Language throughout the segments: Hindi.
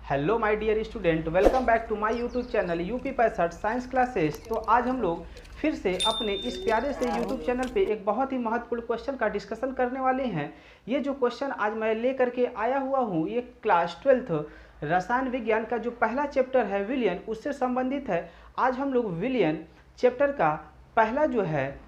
Hello my dear student, welcome back to my YouTube channel UP 65 science classes. तो आज हम लोग फिर से अपने इस प्यारे से यूट्यूब चैनल पे एक बहुत ही महत्वपूर्ण क्वेश्चन का डिस्कशन करने वाले हैं। ये जो क्वेश्चन आज मैं लेकर के आया हुआ हूँ, ये क्लास 12 रसायन विज्ञान का जो पहला चैप्टर है विलियन, उससे संबंधित है। आज हम लोग विलियन चैप्टर का पहला जो है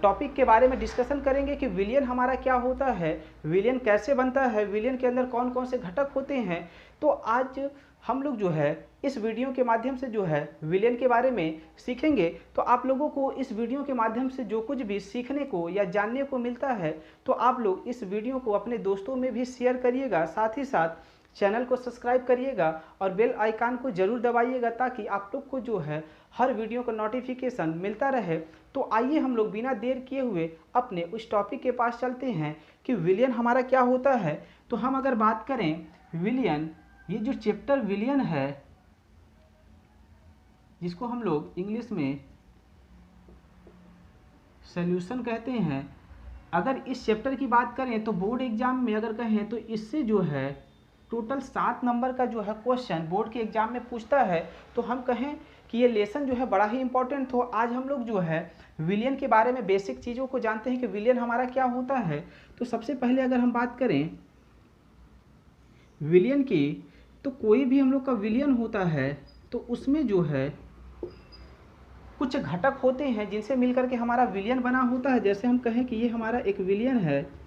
टॉपिक के बारे में डिस्कशन करेंगे कि विलियन हमारा क्या होता है, विलियन कैसे बनता है, विलियन के अंदर कौन कौन से घटक होते हैं। तो आज हम लोग जो है इस वीडियो के माध्यम से जो है विलियन के बारे में सीखेंगे। तो आप लोगों को इस वीडियो के माध्यम से जो कुछ भी सीखने को या जानने को मिलता है, तो आप लोग इस वीडियो को अपने दोस्तों में भी शेयर करिएगा, साथ ही साथ चैनल को सब्सक्राइब करिएगा और बेल आइकन को जरूर दबाइएगा, ताकि आप लोग को जो है हर वीडियो का नोटिफिकेशन मिलता रहे। तो आइए हम लोग बिना देर किए हुए अपने उस टॉपिक के पास चलते हैं कि विलियन हमारा क्या होता है। तो हम अगर बात करें विलियन, ये जो चैप्टर विलियन है, जिसको हम लोग इंग्लिश में सॉल्यूशन कहते हैं, अगर इस चैप्टर की बात करें तो बोर्ड एग्जाम में अगर कहें तो इससे जो है टोटल 7 नंबर का जो है क्वेश्चन बोर्ड के एग्जाम में पूछता है। तो हम कहें कि ये लेसन जो है बड़ा ही इंपॉर्टेंट। तो आज हम लोग जो है विलियन के बारे में बेसिक चीज़ों को जानते हैं कि विलियन हमारा क्या होता है। तो सबसे पहले अगर हम बात करें विलियन की, तो कोई भी हम लोग का विलियन होता है तो उसमें जो है कुछ घटक होते हैं जिनसे मिलकर के हमारा विलियन बना होता है। जैसे हम कहें कि ये हमारा एक विलियन है,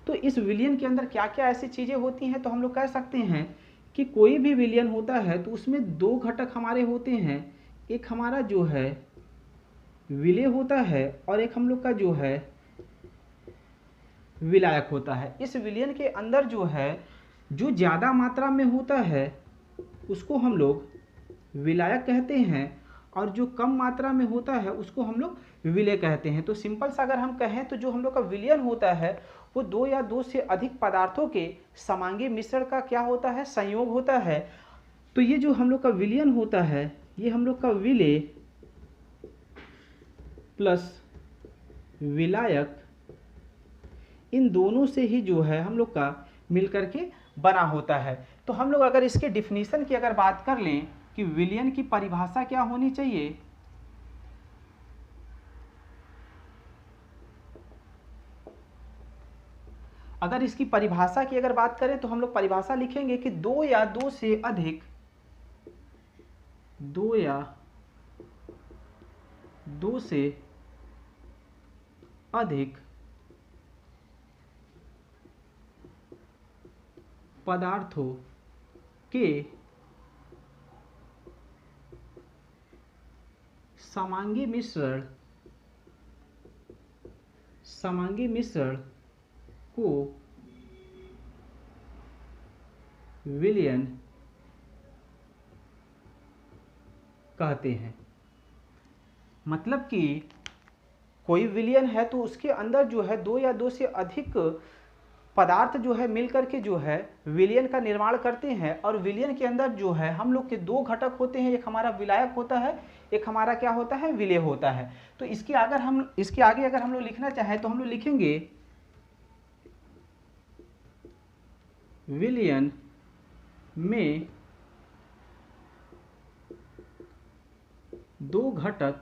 तो इस विलियन के अंदर क्या क्या ऐसी चीज़ें होती हैं, तो हम लोग कह सकते हैं कि कोई भी विलियन होता है तो उसमें दो घटक हमारे होते हैं। एक हमारा जो है विलेय होता है और एक हम लोग का जो है विलायक होता है। इस विलियन के अंदर जो है जो ज़्यादा मात्रा में होता है उसको हम लोग विलायक कहते हैं, और जो कम मात्रा में होता है उसको हम लोग विलेय कहते हैं। तो सिंपल सा अगर हम कहें तो जो हम लोग का विलियन होता है वो दो या दो से अधिक पदार्थों के समांगी मिश्रण का क्या होता है, संयोग होता है। तो ये जो हम लोग का विलियन होता है, ये हम लोग का विलेय प्लस विलायक, इन दोनों से ही जो है हम लोग का मिलकर के बना होता है। तो हम लोग अगर इसके डिफिनीशन की अगर बात कर लें कि विलियन की परिभाषा क्या होनी चाहिए, अगर इसकी परिभाषा की अगर बात करें तो हम लोग परिभाषा लिखेंगे कि दो या दो से अधिक पदार्थों के समांगी मिश्रण को विलियन कहते हैं। मतलब कि कोई विलियन है तो उसके अंदर जो है दो या दो से अधिक पदार्थ जो है मिलकर के जो है विलियन का निर्माण करते हैं। और विलियन के अंदर जो है हम लोग के दो घटक होते हैं, एक हमारा विलायक होता है, एक हमारा क्या होता है, विलेय होता है। तो इसके आगे अगर हम लोग लिखना चाहें तो हम लोग लिखेंगे विलियन में दो घटक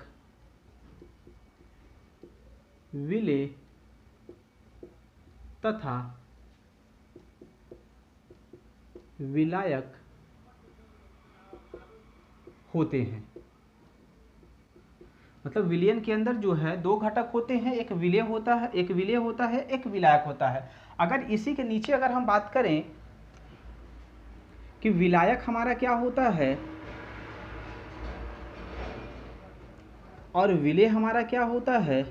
विलेय तथा विलायक होते हैं। मतलब विलियन के अंदर जो है दो घटक होते हैं, एक विलेय होता है, एक विलायक होता है। अगर इसी के नीचे अगर हम बात करें कि विलायक हमारा क्या होता है और विलेय हमारा क्या होता है,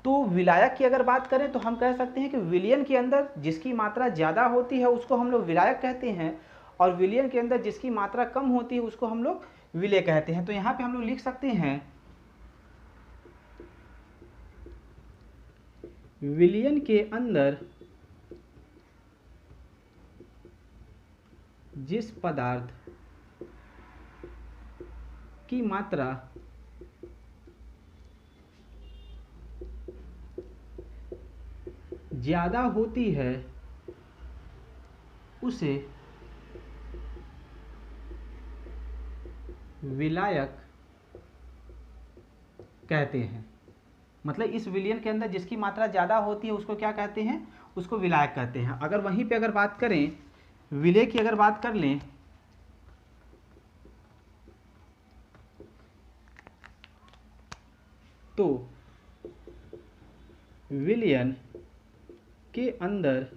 तो विलायक की अगर बात करें तो हम कह सकते हैं कि विलियन के अंदर जिसकी मात्रा ज़्यादा होती है उसको हम लोग विलायक कहते हैं, और विलियन के अंदर जिसकी मात्रा कम होती है उसको हम लोग विलेय कहते हैं। तो यहाँ पे हम लोग लिख सकते हैं विलियन के अंदर जिस पदार्थ की मात्रा ज़्यादा होती है उसे विलायक कहते हैं। मतलब इस विलयन के अंदर जिसकी मात्रा ज़्यादा होती है उसको क्या कहते हैं, उसको विलायक कहते हैं। अगर वहीं पे अगर बात करें विलय की, अगर बात कर लें तो विलयन के अंदर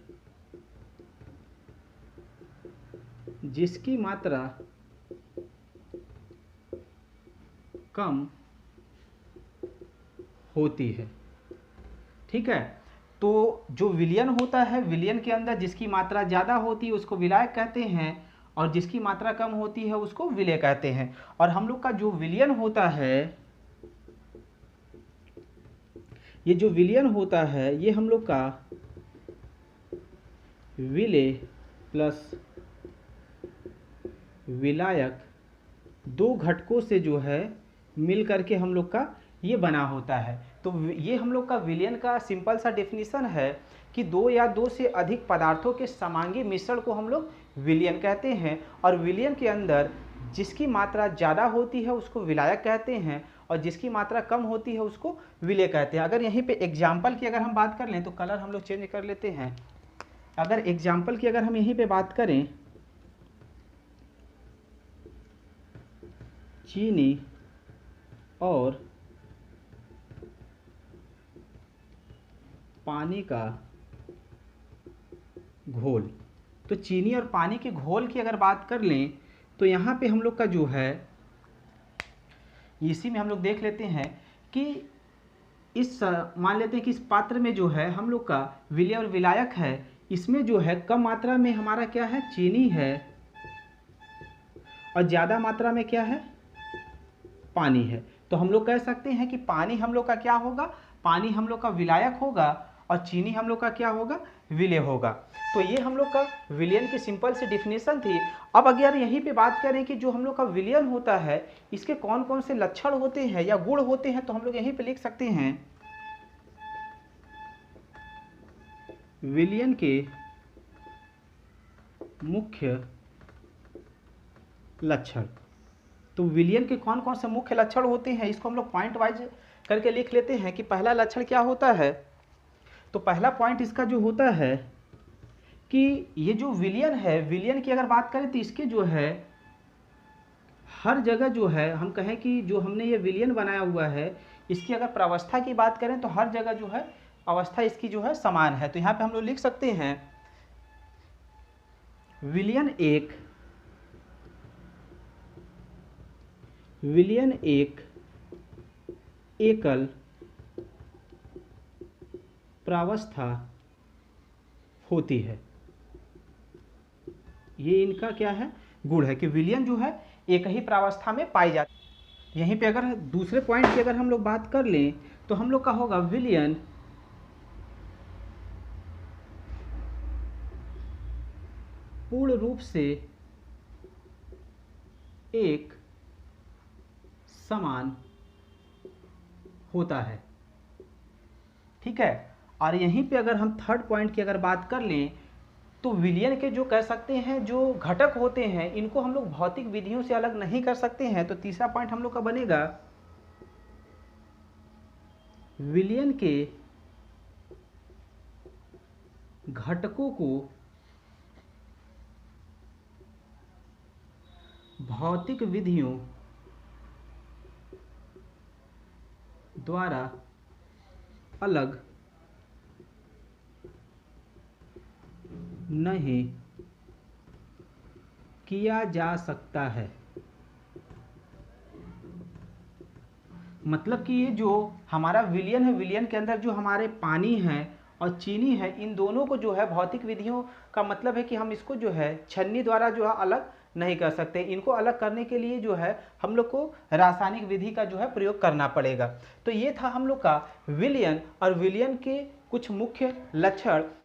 जिसकी मात्रा कम होती है, ठीक है, तो जो विलयन होता है, विलयन के अंदर जिसकी मात्रा ज़्यादा होती है उसको विलायक कहते हैं, और जिसकी मात्रा कम होती है उसको विलय कहते हैं। और हम लोग का जो विलयन होता है, ये जो विलयन होता है ये हम लोग का विलय प्लस विलायक दो घटकों से जो है मिल करके हम लोग का ये बना होता है। तो ये हम लोग का विलयन का सिंपल सा डेफिनेशन है कि दो या दो से अधिक पदार्थों के समांगी मिश्रण को हम लोग विलयन कहते हैं, और विलयन के अंदर जिसकी मात्रा ज़्यादा होती है उसको विलायक कहते हैं, और जिसकी मात्रा कम होती है उसको विलय कहते हैं। अगर यहीं पे एग्जाम्पल की अगर हम बात कर लें तो कलर हम लोग चेंज कर लेते हैं। अगर एग्जाम्पल की अगर हम यहीं पे बात करें, चीनी और पानी का घोल, तो चीनी और पानी के घोल की अगर बात कर लें तो यहाँ पे हम लोग का जो है, इसी में हम लोग देख लेते हैं कि इस मान लेते हैं कि इस पात्र में जो है हम लोग का विलय और विलायक है, इसमें जो है कम मात्रा में हमारा क्या है, चीनी है, और ज़्यादा मात्रा में क्या है, पानी है। तो हम लोग कह सकते हैं कि पानी हम लोग का क्या होगा, पानी हम लोग का विलायक होगा, और चीनी हम लोग का क्या होगा, विलय होगा। तो ये हम लोग का विलयन की सिंपल सी डिफिनेशन थी। अब अगर यहीं पे बात करें कि जो हम लोग का विलयन होता है इसके कौन कौन से लक्षण होते हैं या गुण होते हैं, तो हम लोग यहीं पे लिख सकते हैं विलयन के मुख्य लक्षण। तो विलयन के कौन कौन से मुख्य लक्षण होते हैं इसको हम लोग पॉइंट वाइज करके लिख लेते हैं कि पहला लक्षण क्या होता है। तो पहला पॉइंट इसका जो होता है कि ये जो विलयन है, विलयन की अगर बात करें तो इसके जो है हर जगह जो है, हम कहें कि जो हमने ये विलयन बनाया हुआ है इसकी अगर प्रावस्था की बात करें तो हर जगह जो है अवस्था इसकी जो है समान है। तो यहाँ पे हम लोग लिख सकते हैं विलयन एक एकल प्रावस्था होती है। ये इनका क्या है, गुण है कि विलयन जो है एक ही प्रावस्था में पाई जाती है। यहीं पे अगर दूसरे पॉइंट की अगर हम लोग बात कर लें तो हम लोग का होगा विलयन पूर्ण रूप से एक समान होता है, ठीक है। और यहीं पे अगर हम थर्ड पॉइंट की अगर बात कर लें तो विलयन के जो कह सकते हैं जो घटक होते हैं इनको हम लोग भौतिक विधियों से अलग नहीं कर सकते हैं। तो तीसरा पॉइंट हम लोग का बनेगा विलयन के घटकों को भौतिक विधियों द्वारा अलग नहीं किया जा सकता है। मतलब कि ये जो हमारा विलयन है, विलयन के अंदर जो हमारे पानी है और चीनी है, इन दोनों को जो है भौतिक विधियों का मतलब है कि हम इसको जो है छन्नी द्वारा जो है अलग नहीं कर सकते। इनको अलग करने के लिए जो है हम लोग को रासायनिक विधि का जो है प्रयोग करना पड़ेगा। तो ये था हम लोग का विलयन और विलयन के कुछ मुख्य लक्षण।